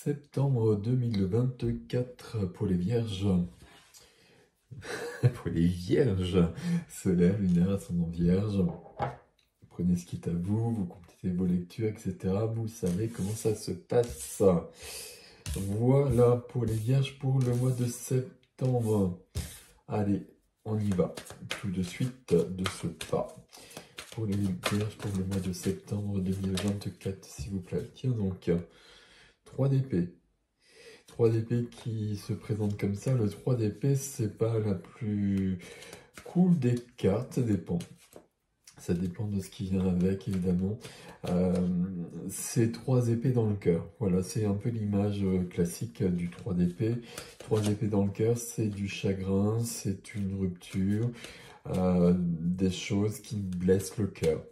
Septembre 2024 pour les vierges. Pour les vierges, solaire, lunaire, ascendant vierge. Prenez ce qui est à vous, vous complétez vos lectures, etc. Vous savez comment ça se passe. Voilà pour les vierges pour le mois de septembre. Allez, on y va tout de suite de ce pas. Pour les vierges pour le mois de septembre 2024, s'il vous plaît. Tiens donc, 3 d'épée. 3 d'épée qui se présente comme ça. Le 3 d'épée, c'est pas la plus cool des cartes, ça dépend. Ça dépend de ce qui vient avec, évidemment. C'est 3 épées dans le cœur. Voilà, c'est un peu l'image classique du 3 d'épée. 3 épées dans le cœur, c'est du chagrin, c'est une rupture, des choses qui blessent le cœur.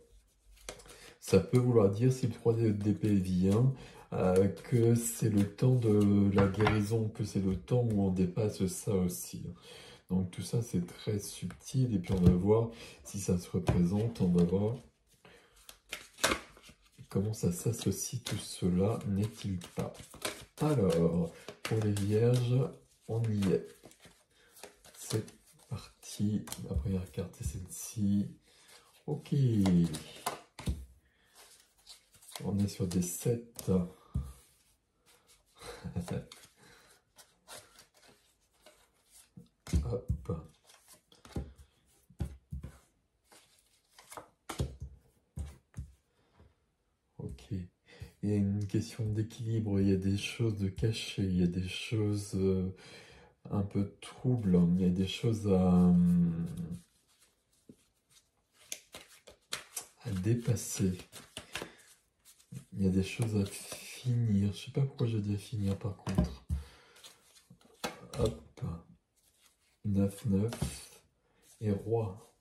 Ça peut vouloir dire, si le 3 d'épée vient, que c'est le temps de la guérison, que c'est le temps où on dépasse ça aussi. Donc tout ça, c'est très subtil, et puis on va voir si ça se représente, on va voir comment ça s'associe tout cela, n'est-il pas? Alors, pour les vierges, on y est. C'est parti, la première carte est celle-ci. Ok. On est sur des 7. Hop. Ok. Il y a une question d'équilibre, il y a des choses de cachées, il y a des choses un peu troubles, il y a des choses à dépasser. Il y a des choses à finir. Je sais pas pourquoi je dis à finir par contre. Hop. 9-9 et roi.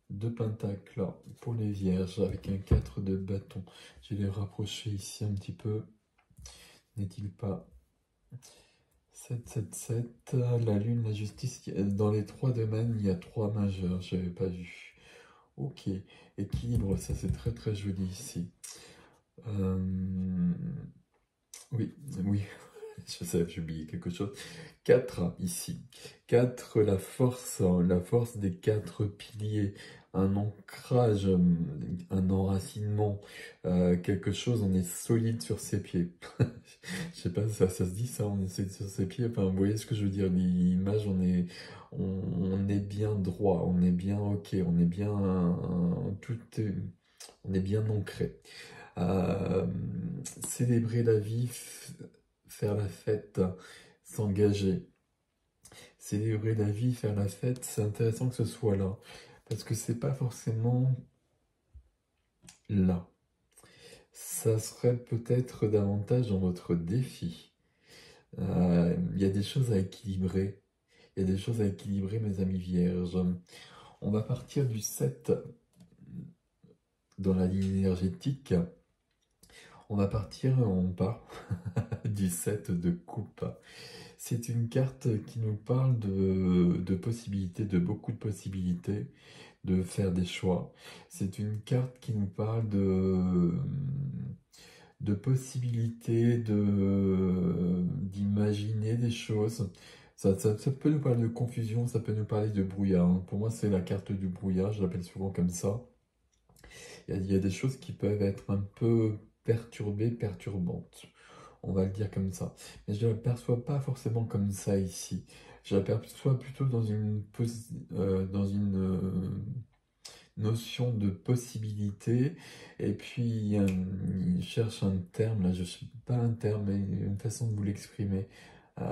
2 pentacles pour les vierges avec un 4 de bâton. Je vais les rapprocher ici un petit peu. N'est-il pas? 7-7-7. La lune, la justice. Dans les 3 domaines, il y a 3 majeurs. Je n'avais pas vu. Ok. Équilibre, ça c'est très très joli ici. Oui, oui. Je sais, j'ai oublié quelque chose. 4 ici. 4, la force des 4 piliers. Un ancrage, un enracinement, quelque chose, on est solide sur ses pieds. Je sais pas si ça se dit ça, on est solide sur ses pieds. Enfin, vous voyez ce que je veux dire, l'image, on est bien droit, on est bien ok, on est bien, on est bien ancré. Célébrer la vie, faire la fête, s'engager. Célébrer la vie, faire la fête, c'est intéressant que ce soit là. Parce que c'est pas forcément là. Ça serait peut-être davantage dans votre défi. Il y a des choses à équilibrer. Il y a des choses à équilibrer, mes amis vierges. On va partir du 7 dans la ligne énergétique. On va partir, on part du 7 de coupe. C'est une carte qui nous parle de possibilités, de beaucoup de possibilités, de faire des choix. C'est une carte qui nous parle de possibilités, d'imaginer des choses. Ça peut nous parler de confusion, ça peut nous parler de brouillard. Pour moi, c'est la carte du brouillard, je l'appelle souvent comme ça. Il y a des choses qui peuvent être un peu perturbées, perturbantes. On va le dire comme ça. Mais je ne la perçois pas forcément comme ça ici. Je la perçois plutôt dans une notion de possibilité. Et puis, il cherche un terme, là, je ne sais pas un terme, mais une façon de vous l'exprimer. Il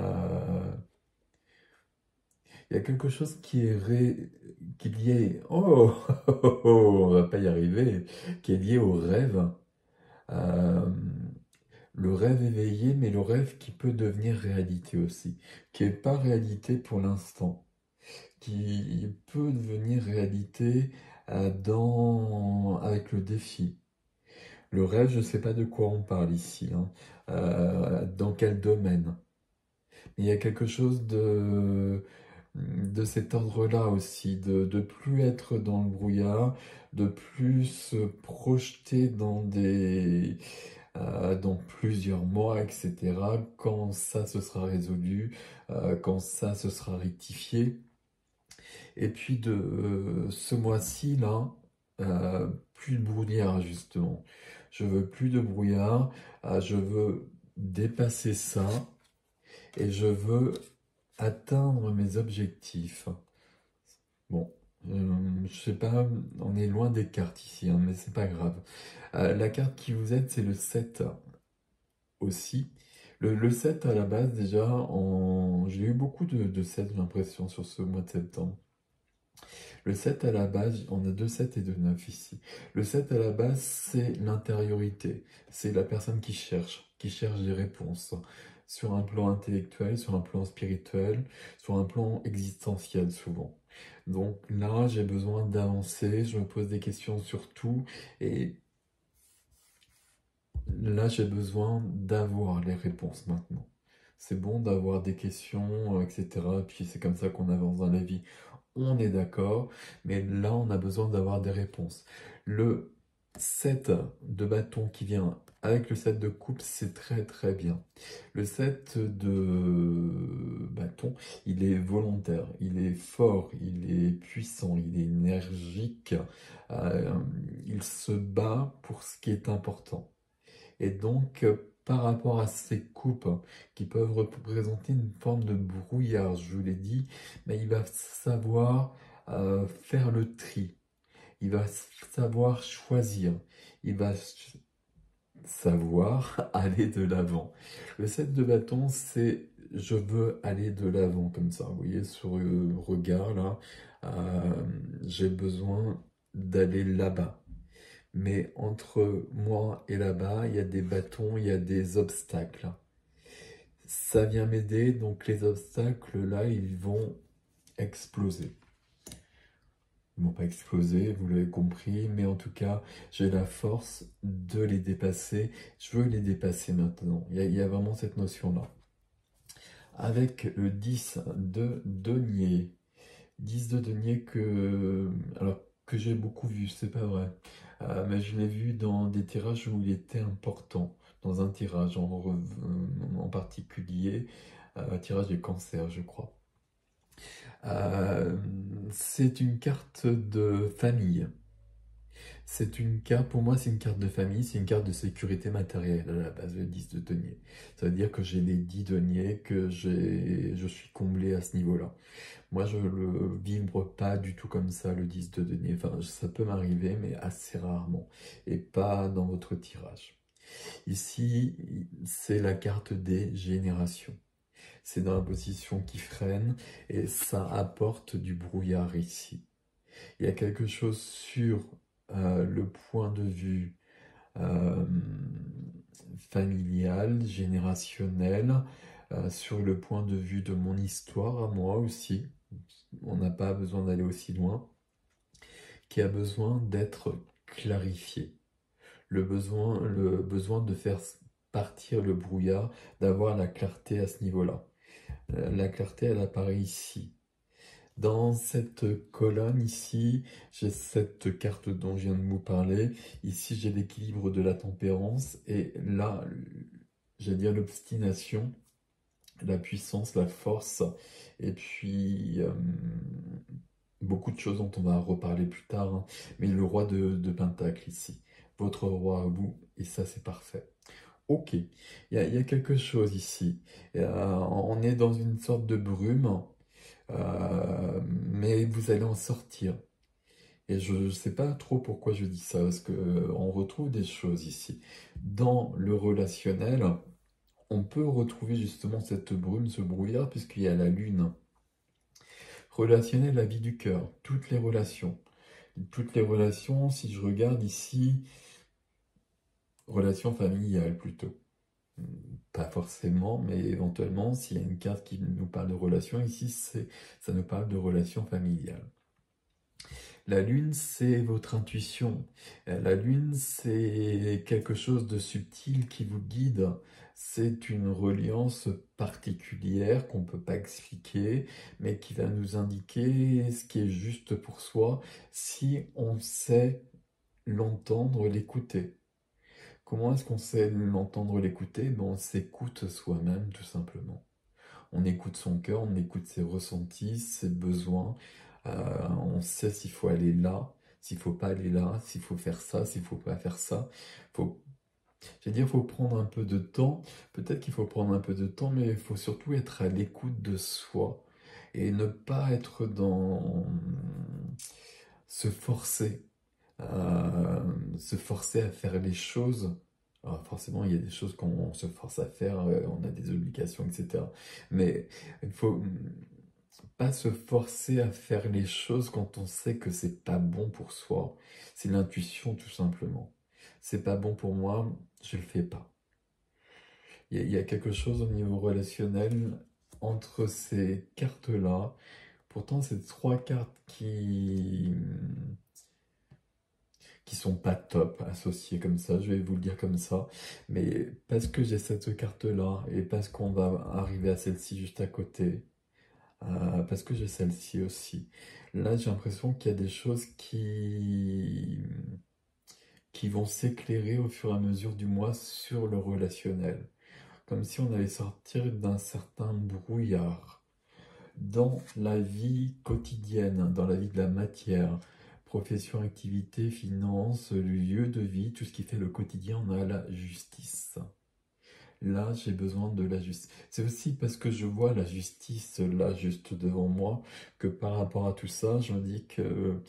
y a quelque chose qui est lié... Oh, on va pas y arriver. Qui est lié au rêve. Le rêve éveillé, mais le rêve qui peut devenir réalité aussi, qui n'est pas réalité pour l'instant, qui peut devenir réalité avec le défi. Le rêve, je ne sais pas de quoi on parle ici, hein, dans quel domaine. Mais il y a quelque chose de cet ordre-là aussi, de plus être dans le brouillard, de plus se projeter dans des dans plusieurs mois, etc. Quand ça se sera résolu, quand ça se sera rectifié. Et puis de ce mois-ci, là, plus de brouillard, justement. Je veux plus de brouillard, je veux dépasser ça et je veux atteindre mes objectifs. Bon, je sais pas, on est loin des cartes ici, hein, mais c'est pas grave. La carte qui vous aide, c'est le 7 aussi. Le 7 à la base, déjà, j'ai eu beaucoup de 7, j'ai l'impression, sur ce mois de septembre. Le 7 à la base, on a 2 7 et 2 9 ici. Le 7 à la base, c'est l'intériorité. C'est la personne qui cherche des réponses. Sur un plan intellectuel, sur un plan spirituel, sur un plan existentiel souvent. Donc là, j'ai besoin d'avancer, je me pose des questions sur tout, et là, j'ai besoin d'avoir les réponses maintenant. C'est bon d'avoir des questions, etc. Puis c'est comme ça qu'on avance dans la vie. On est d'accord, mais là, on a besoin d'avoir des réponses. Le 7 de bâton qui vient avec le 7 de coupe, c'est très très bien. Le 7 de bâton, il est volontaire, il est fort, il est puissant, il est énergique, euh, il se bat pour ce qui est important. Et donc, par rapport à ces coupes qui peuvent représenter une forme de brouillard, je vous l'ai dit, mais il va savoir faire le tri, il va savoir choisir, il va savoir aller de l'avant. Le 7 de bâton, c'est je veux aller de l'avant, comme ça. Vous voyez, sur le regard, là, j'ai besoin d'aller là-bas. Mais entre moi et là-bas, il y a des bâtons, il y a des obstacles. Ça vient m'aider, donc les obstacles, là, ils vont exploser. Ils vont pas exploser, vous l'avez compris, mais en tout cas, j'ai la force de les dépasser. Je veux les dépasser maintenant. Il y a vraiment cette notion-là. Avec le 10 de denier. 10 de denier que j'ai beaucoup vu, c'est pas vrai. Mais je l'ai vu dans des tirages où il était important. Dans un tirage en particulier, tirage du cancer, je crois. Euh, c'est une carte de famille. C'est une carte, pour moi, c'est une carte de famille, c'est une carte de sécurité matérielle à la base, le 10 de denier. Ça veut dire que j'ai les 10 deniers, que je suis comblé à ce niveau-là. Moi, je le vibre pas du tout comme ça, le 10 de denier. Enfin, ça peut m'arriver, mais assez rarement. Et pas dans votre tirage. Ici, c'est la carte des générations. C'est dans la position qui freine et ça apporte du brouillard ici. Il y a quelque chose sur le point de vue euh, familial, générationnel, sur le point de vue de mon histoire à moi aussi. On n'a pas besoin d'aller aussi loin, qui a besoin d'être clarifié. Le besoin de faire partir le brouillard, d'avoir la clarté à ce niveau-là. La clarté, elle apparaît ici. Dans cette colonne ici, j'ai cette carte dont je viens de vous parler. Ici, j'ai l'équilibre de la tempérance. Et là, j'allais dire l'obstination, la puissance, la force. Et puis, beaucoup de choses dont on va reparler plus tard. Hein. Mais le roi de Pentacle ici. Votre roi à vous. Et ça, c'est parfait. Ok, il y a quelque chose ici. On est dans une sorte de brume. Mais vous allez en sortir. Et je ne sais pas trop pourquoi je dis ça, parce qu'on retrouve des choses ici. Dans le relationnel, on peut retrouver justement cette brume, ce brouillard, puisqu'il y a la lune. Relationnel, la vie du cœur, toutes les relations. Toutes les relations, si je regarde ici, relations familiales plutôt. Pas forcément, mais éventuellement, s'il y a une carte qui nous parle de relations, ici, ça nous parle de relations familiales. La lune, c'est votre intuition. La lune, c'est quelque chose de subtil qui vous guide. C'est une reliance particulière qu'on ne peut pas expliquer, mais qui va nous indiquer ce qui est juste pour soi si on sait l'entendre, l'écouter. Comment est-ce qu'on sait l'entendre, l'écouter? Ben, on s'écoute soi-même, tout simplement. On écoute son cœur, on écoute ses ressentis, ses besoins. On sait s'il faut aller là, s'il faut pas aller là, s'il faut faire ça, s'il faut pas faire ça. Faut, je veux dire, faut prendre un peu de temps. Peut-être qu'il faut prendre un peu de temps, mais il faut surtout être à l'écoute de soi et ne pas être dans se se forcer à faire les choses. Alors forcément, il y a des choses qu'on se force à faire, on a des obligations, etc. Mais il faut pas se forcer à faire les choses quand on sait que c'est pas bon pour soi. C'est l'intuition, tout simplement. C'est pas bon pour moi, je le fais pas. Il y a quelque chose au niveau relationnel entre ces cartes-là. Pourtant, c'est trois cartes qui sont pas top associées comme ça, je vais vous le dire comme ça. Mais parce que j'ai cette carte-là et parce qu'on va arriver à celle-ci juste à côté, parce que j'ai celle-ci aussi. Là, j'ai l'impression qu'il y a des choses qui vont s'éclairer au fur et à mesure du mois sur le relationnel. Comme si on allait sortir d'un certain brouillard dans la vie quotidienne, dans la vie de la matière, profession, activité, finances, lieu de vie, tout ce qui fait le quotidien, on a la justice. Là, j'ai besoin de la justice. C'est aussi parce que je vois la justice là, juste devant moi, que par rapport à tout ça, je me dis que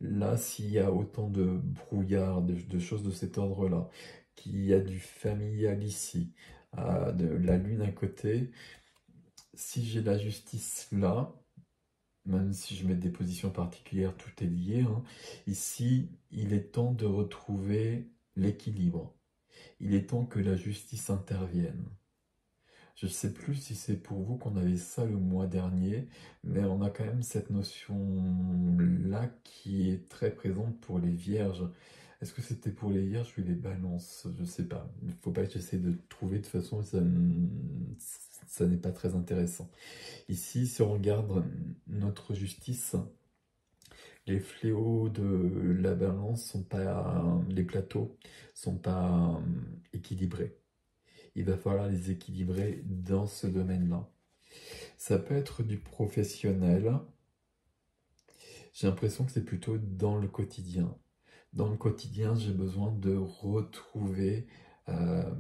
là, s'il y a autant de brouillard, de choses de cet ordre-là, qu'il y a du familial ici, de la lune à côté, si j'ai la justice là, même si je mets des positions particulières, tout est lié, hein, ici, il est temps de retrouver l'équilibre. Il est temps que la justice intervienne. Je ne sais plus si c'est pour vous qu'on avait ça le mois dernier, mais on a quand même cette notion-là qui est très présente pour les vierges. Est-ce que c'était pour les vierges ou les balances? Je ne sais pas. Il ne faut pas que j'essaie de trouver, de toute façon, ça n'est pas très intéressant. Ici, si on regarde notre justice, les fléaux de la balance sont pas, les plateaux sont pas équilibrés. Il va falloir les équilibrer dans ce domaine-là. Ça peut être du professionnel. J'ai l'impression que c'est plutôt dans le quotidien. Dans le quotidien, j'ai besoin de retrouver euh,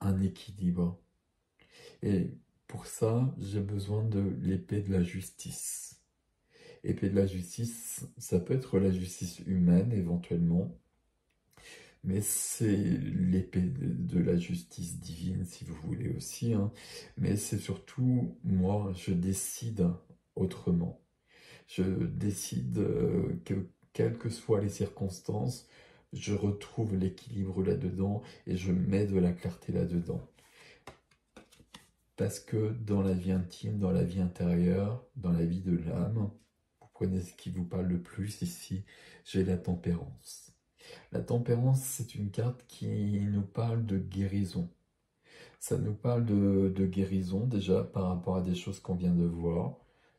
un équilibre. Et pour ça, j'ai besoin de l'épée de la justice. Épée de la justice, ça peut être la justice humaine éventuellement, mais c'est l'épée de la justice divine, si vous voulez aussi, hein. Mais c'est surtout, moi, je décide autrement. Je décide que, quelles que soient les circonstances, je retrouve l'équilibre là-dedans et je mets de la clarté là-dedans. Parce que dans la vie intime, dans la vie intérieure, dans la vie de l'âme, vous prenez ce qui vous parle le plus ici, j'ai la tempérance. La tempérance, c'est une carte qui nous parle de guérison. Ça nous parle de guérison déjà par rapport à des choses qu'on vient de voir.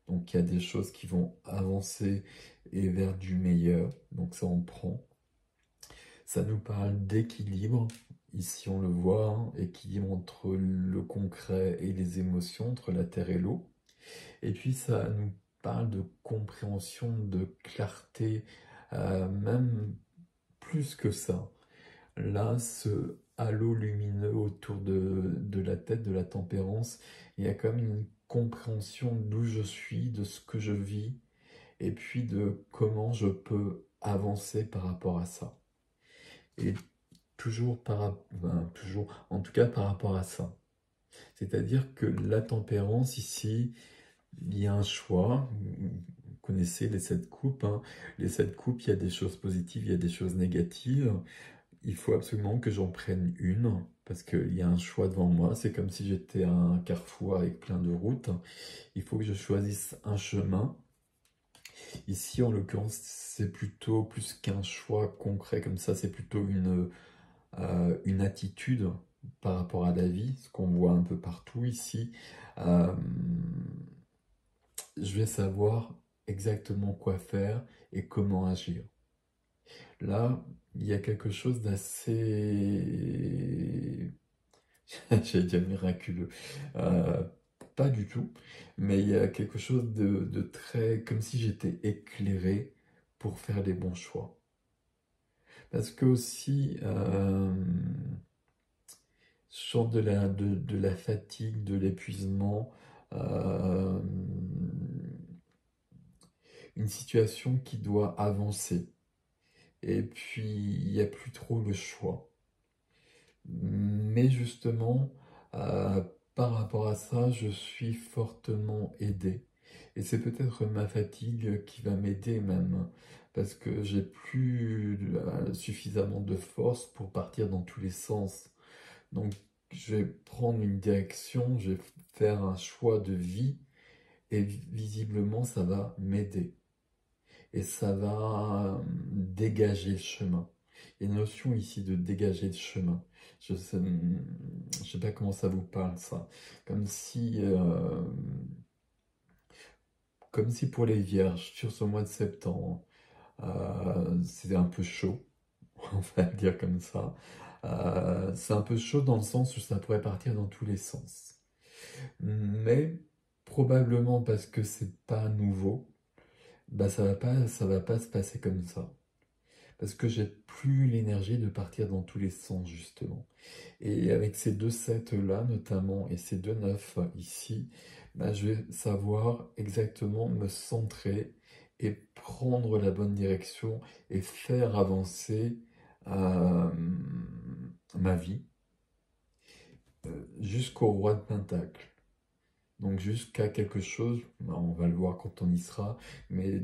Donc il y a des choses qui vont avancer et vers du meilleur. Donc ça on prend. Ça nous parle d'équilibre. Ici on le voit, hein, équilibre entre le concret et les émotions, entre la terre et l'eau. Et puis ça nous parle de compréhension, de clarté, même plus que ça. Là, ce halo lumineux autour de la tête, de la tempérance, il y a comme une compréhension d'où je suis, de ce que je vis, et puis de comment je peux avancer par rapport à ça. Et toujours, en tout cas par rapport à ça. C'est-à-dire que la tempérance ici, il y a un choix. Vous connaissez les 7 coupes, hein. Les 7 coupes, il y a des choses positives, il y a des choses négatives. Il faut absolument que j'en prenne une, parce qu'il y a un choix devant moi. C'est comme si j'étais à un carrefour avec plein de routes. Il faut que je choisisse un chemin. Ici, en l'occurrence, c'est plutôt plus qu'un choix concret comme ça, c'est plutôt une attitude par rapport à la vie, ce qu'on voit un peu partout ici. Euh, je vais savoir exactement quoi faire et comment agir. Là, il y a quelque chose d'assez, j'allais dire miraculeux, Euh, pas du tout, mais il y a quelque chose de très, comme si j'étais éclairé pour faire les bons choix. Parce que aussi, je sens de la fatigue, de l'épuisement, euh, une situation qui doit avancer. Et puis, il n'y a plus trop le choix. Mais justement, euh, par rapport à ça, je suis fortement aidé. Et c'est peut-être ma fatigue qui va m'aider même, parce que j'ai plus suffisamment de force pour partir dans tous les sens. Donc, je vais prendre une direction, je vais faire un choix de vie, et visiblement, ça va m'aider. Et ça va dégager le chemin. Il y a une notion ici de dégager le chemin. Je sais pas comment ça vous parle, ça. Comme si, euh, Comme si pour les vierges, sur ce mois de septembre, c'était un peu chaud, on va le dire comme ça. C'est un peu chaud dans le sens où ça pourrait partir dans tous les sens. Mais probablement parce que c'est pas nouveau, bah ça va pas se passer comme ça. Parce que j'ai plus l'énergie de partir dans tous les sens, justement. Et avec ces deux sets-là, notamment, et ces deux neufs ici, bah, je vais savoir exactement me centrer et prendre la bonne direction et faire avancer euh, ma vie jusqu'au roi de Pentacle. Donc jusqu'à quelque chose, bah, on va le voir quand on y sera, mais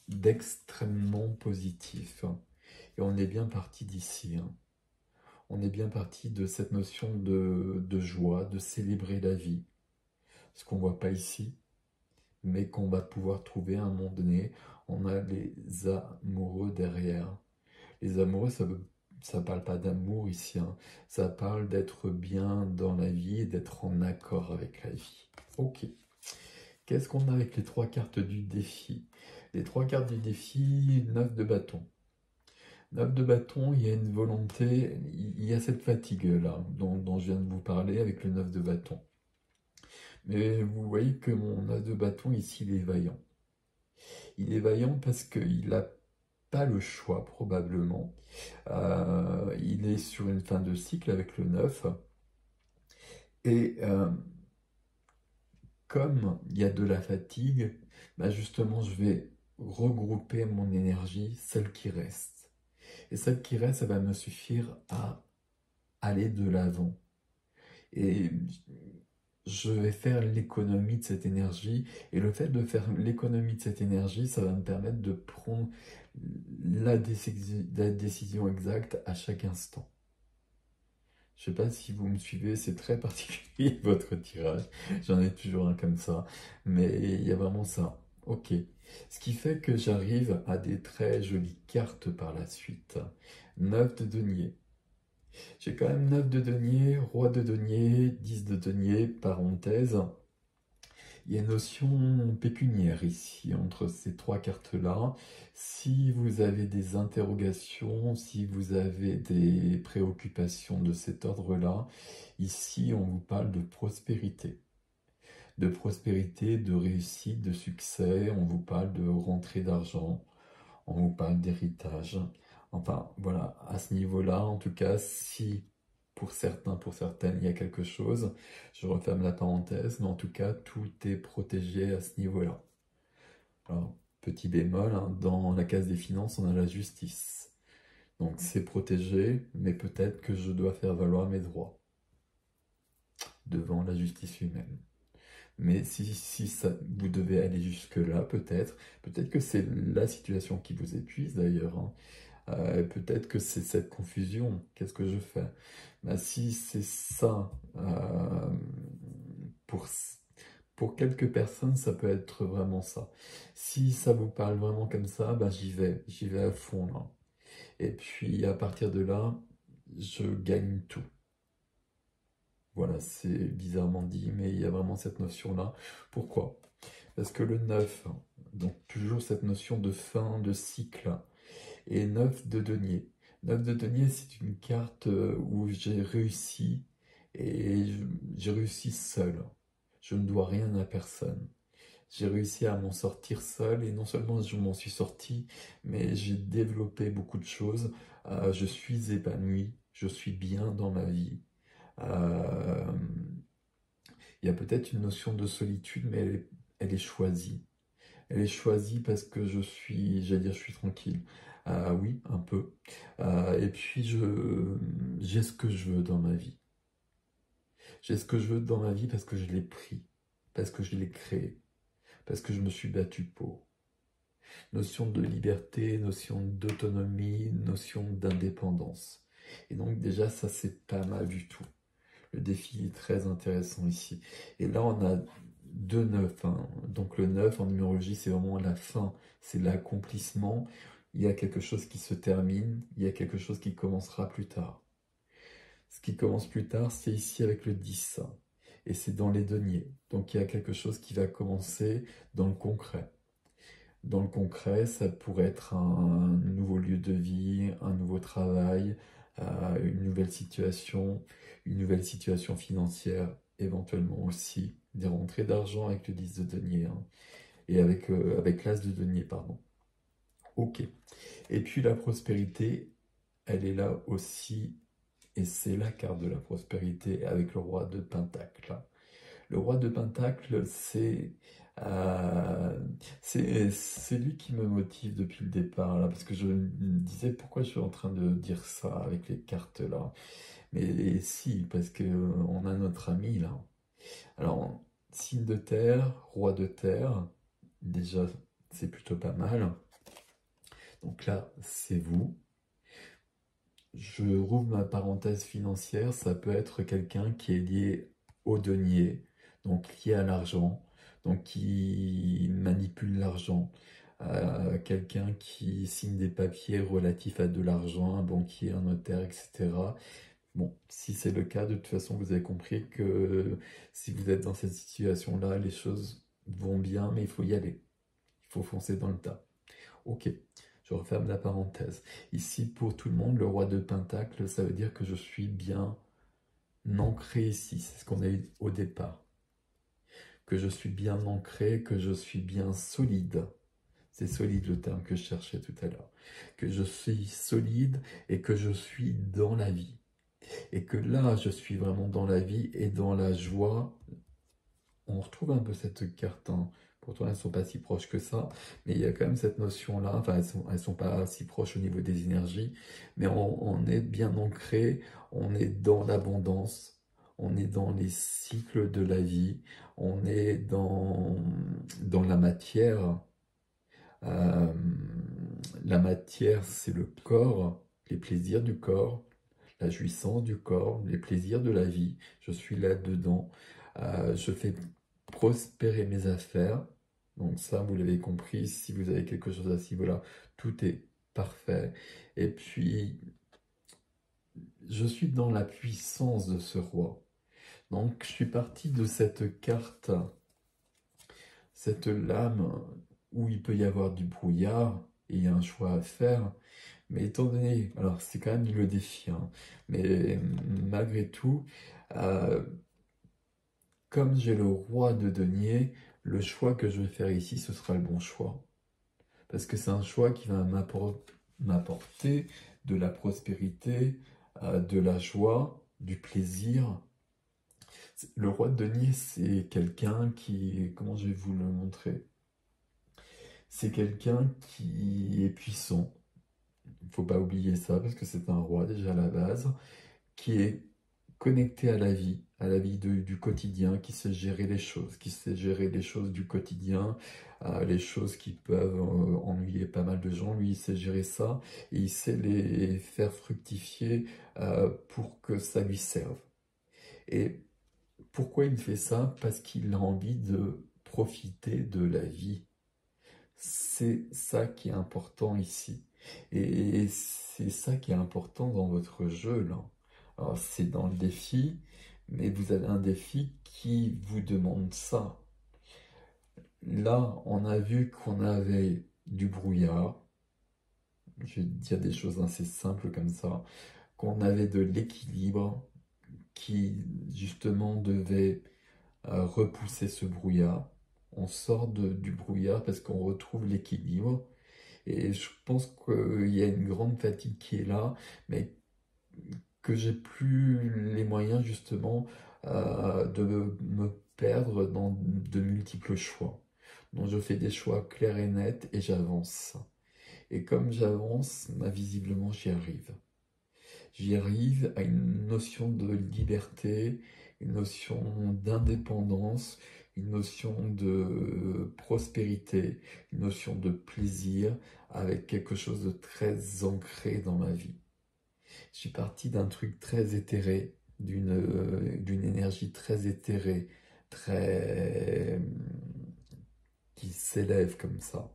d'extrêmement positif. Et on est bien parti d'ici, hein. On est bien parti de cette notion de joie, de célébrer la vie, ce qu'on ne voit pas ici, mais qu'on va pouvoir trouver à un moment donné. On a les amoureux derrière. Les amoureux, ça parle pas d'amour ici, hein. Ça parle d'être bien dans la vie et d'être en accord avec la vie. Ok. Qu'est-ce qu'on a avec les trois cartes du défi? Les trois cartes du défi, 9 de bâton. 9 de bâton, il y a une volonté, il y a cette fatigue-là dont je viens de vous parler avec le 9 de bâton. Mais vous voyez que mon 9 de bâton ici, il est vaillant. Il est vaillant parce qu'il n'a pas le choix probablement. Il est sur une fin de cycle avec le 9. Et comme il y a de la fatigue, bah justement, je vais regrouper mon énergie, celle qui reste. Et celle qui reste, ça va me suffire à aller de l'avant. Et je vais faire l'économie de cette énergie. Et le fait de faire l'économie de cette énergie, ça va me permettre de prendre la décision exacte à chaque instant. Je sais pas si vous me suivez, c'est très particulier votre tirage. J'en ai toujours un comme ça. Mais il y a vraiment ça. Ok. Ce qui fait que j'arrive à des très jolies cartes par la suite. 9 de denier. J'ai quand même 9 de denier, roi de denier, 10 de denier, parenthèse. Il y a une notion pécuniaire ici, entre ces trois cartes-là. Si vous avez des interrogations, si vous avez des préoccupations de cet ordre-là, ici on vous parle de prospérité. De prospérité, de réussite, de succès, on vous parle de rentrée d'argent, on vous parle d'héritage. Enfin, voilà, à ce niveau-là, en tout cas, si pour certains, pour certaines, il y a quelque chose, je referme la parenthèse, mais en tout cas, tout est protégé à ce niveau-là. Alors, petit bémol, hein, dans la case des finances, on a la justice. Donc, c'est protégé, mais peut-être que je dois faire valoir mes droits devant la justice humaine. Mais si ça, vous devez aller jusque-là, peut-être que c'est la situation qui vous épuise d'ailleurs, hein. Peut-être que c'est cette confusion. Qu'est-ce que je fais? Ben, si c'est ça, pour, pour quelques personnes, ça peut être vraiment ça. Si ça vous parle vraiment comme ça, ben j'y vais à fond là. Et puis à partir de là, je gagne tout. Voilà, c'est bizarrement dit, mais il y a vraiment cette notion-là. Pourquoi? Parce que le 9, donc toujours cette notion de fin de cycle, et 9 de denier. 9 de denier, c'est une carte où j'ai réussi, et j'ai réussi seul. Je ne dois rien à personne. J'ai réussi à m'en sortir seul, et non seulement je m'en suis sorti, mais j'ai développé beaucoup de choses. Je suis épanoui, je suis bien dans ma vie. Euh, il y a peut-être une notion de solitude, mais elle est choisie. Elle est choisie parce que j'allais dire, je suis tranquille. Oui, un peu. Et puis, j'ai ce que je veux dans ma vie. J'ai ce que je veux dans ma vie parce que je l'ai pris, parce que je l'ai créé, parce que je me suis battu pour. Notion de liberté, notion d'autonomie, notion d'indépendance. Et donc déjà, ça, c'est pas mal du tout. Le défi est très intéressant ici. Et là, on a deux 9. Hein. Donc le 9 en numérologie, c'est vraiment la fin, c'est l'accomplissement. Il y a quelque chose qui se termine, il y a quelque chose qui commencera plus tard. Ce qui commence plus tard, c'est ici avec le 10. Et c'est dans les deniers. Donc il y a quelque chose qui va commencer dans le concret. Dans le concret, ça pourrait être un nouveau lieu de vie, un nouveau travail, une nouvelle situation financière, éventuellement aussi des rentrées d'argent avec le 10 de denier, hein, et avec l'as de denier, pardon. Ok. Et puis la prospérité, elle est là aussi, et c'est la carte de la prospérité avec le roi de Pentacle. Le roi de Pentacle, c'est lui qui me motive depuis le départ, là, parce que je me disais pourquoi je suis en train de dire ça avec les cartes là. Mais si, parce que on a notre ami là. Alors, signe de terre, roi de terre, déjà c'est plutôt pas mal. Donc là, c'est vous. Je rouvre ma parenthèse financière, ça peut être quelqu'un qui est lié au denier, donc lié à l'argent, donc qui manipule l'argent, quelqu'un qui signe des papiers relatifs à de l'argent, un banquier, un notaire, etc. Bon, si c'est le cas, de toute façon, vous avez compris que si vous êtes dans cette situation-là, les choses vont bien, mais il faut y aller. Il faut foncer dans le tas. Ok, je referme la parenthèse. Ici, pour tout le monde, le roi de Pentacle, ça veut dire que je suis bien ancré ici. C'est ce qu'on a eu au départ. Que je suis bien ancré, que je suis bien solide. C'est solide le terme que je cherchais tout à l'heure. Que je suis solide et que je suis dans la vie. Et que là, je suis vraiment dans la vie et dans la joie. On retrouve un peu cette carte, hein. Pourtant, elles ne sont pas si proches que ça, mais il y a quand même cette notion-là. Enfin, elles sont pas si proches au niveau des énergies, mais on est bien ancré, on est dans l'abondance, on est dans les cycles de la vie, on est dans la matière. Euh, la matière, c'est le corps, les plaisirs du corps, la jouissance du corps, les plaisirs de la vie. Je suis là-dedans. Je fais prospérer mes affaires. Donc ça, vous l'avez compris, si vous avez quelque chose à ce niveau-là, tout est parfait. Et puis, je suis dans la puissance de ce roi. Donc, je suis parti de cette carte, cette lame où il peut y avoir du brouillard et il y a un choix à faire. Mais étant donné, alors c'est quand même le défi, hein, mais malgré tout, euh, comme j'ai le roi de denier, le choix que je vais faire ici, ce sera le bon choix. Parce que c'est un choix qui va m'apporter de la prospérité, de la joie, du plaisir. Le roi de denier, c'est quelqu'un qui, comment je vais vous le montrer? C'est quelqu'un qui est puissant. Il ne faut pas oublier ça, parce que c'est un roi déjà à la base, qui est connecté à la vie du quotidien, qui sait gérer les choses, qui sait gérer les choses du quotidien, les choses qui peuvent ennuyer pas mal de gens. Lui, il sait gérer ça et il sait les faire fructifier pour que ça lui serve. Et pourquoi il fait ça? Parce qu'il a envie de profiter de la vie. C'est ça qui est important ici. Et c'est ça qui est important dans votre jeu, là. Alors, c'est dans le défi, mais vous avez un défi qui vous demande ça. Là, on a vu qu'on avait du brouillard, je vais dire des choses assez simples comme ça, qu'on avait de l'équilibre qui justement devait repousser ce brouillard. On sort du brouillard parce qu'on retrouve l'équilibre. Et je pense qu'il y a une grande fatigue qui est là, mais que j'ai plus les moyens justement de me perdre dans de multiples choix. Donc je fais des choix clairs et nets et j'avance. Et comme j'avance, visiblement j'y arrive. J'y arrive à une notion de liberté, une notion d'indépendance, une notion de prospérité, une notion de plaisir, avec quelque chose de très ancré dans ma vie. Je suis parti d'un truc très éthéré, d'une énergie très éthérée, très qui s'élève comme ça.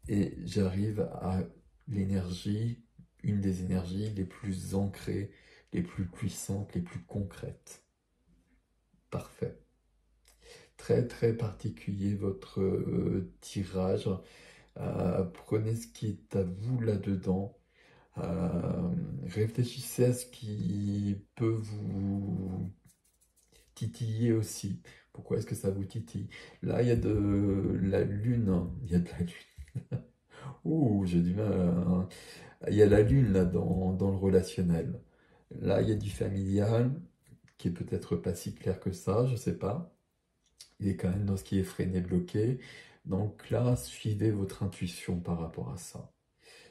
Et j'arrive à l'énergie, une des énergies les plus ancrées, les plus puissantes, les plus concrètes. Parfait. Très très particulier votre tirage. Prenez ce qui est à vous là-dedans. Réfléchissez à ce qui peut vous titiller aussi. Pourquoi est-ce que ça vous titille? Là, il y a de la lune. Il y a de la lune. Ouh, j'ai du mal. Il y a la lune là dans le relationnel. Là, il y a du familial qui est peut-être pas si clair que ça, je sais pas. Il est quand même dans ce qui est freiné, bloqué. Donc là, suivez votre intuition par rapport à ça.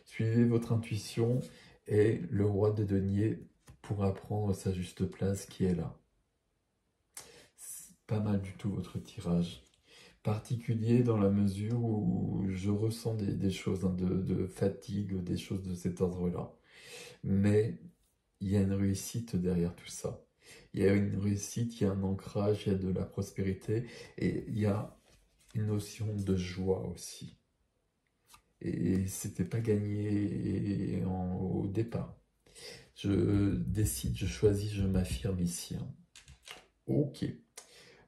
Suivez votre intuition et le roi de denier pourra prendre sa juste place qui est là. C'est pas mal du tout votre tirage. Particulier dans la mesure où je ressens des choses hein, de fatigue, des choses de cet ordre-là. Mais il y a une réussite derrière tout ça. Il y a une réussite, il y a un ancrage, il y a de la prospérité et il y a une notion de joie aussi. Et c'était pas gagné au départ. Je décide, je choisis, je m'affirme ici. Hein. Ok.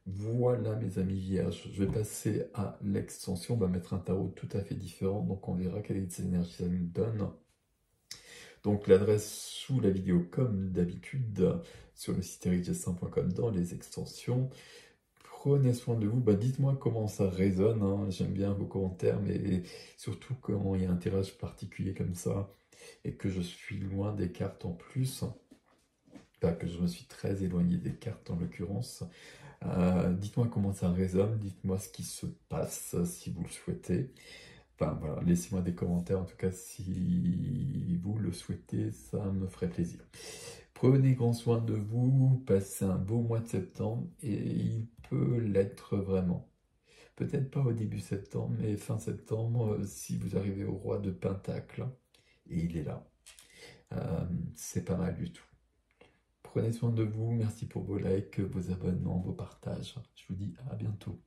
Voilà mes amis vierges, je vais passer à l'extension, on va mettre un tarot tout à fait différent, donc on verra quelle énergie ça nous donne. Donc l'adresse sous la vidéo comme d'habitude sur le site ericjessin.com dans les extensions. Prenez soin de vous, dites-moi comment ça résonne, hein. J'aime bien vos commentaires, mais surtout quand il y a un tirage particulier comme ça et que je suis loin des cartes en plus, enfin, que je me suis très éloigné des cartes en l'occurrence. Dites-moi comment ça résonne, dites-moi ce qui se passe si vous le souhaitez. Enfin voilà, laissez-moi des commentaires en tout cas si vous le souhaitez, ça me ferait plaisir. Prenez grand soin de vous, passez un beau mois de septembre et il peut l'être vraiment. Peut-être pas au début septembre, mais fin septembre, si vous arrivez au roi de Pentacle, et il est là. C'est pas mal du tout. Prenez soin de vous, merci pour vos likes, vos abonnements, vos partages. Je vous dis à bientôt.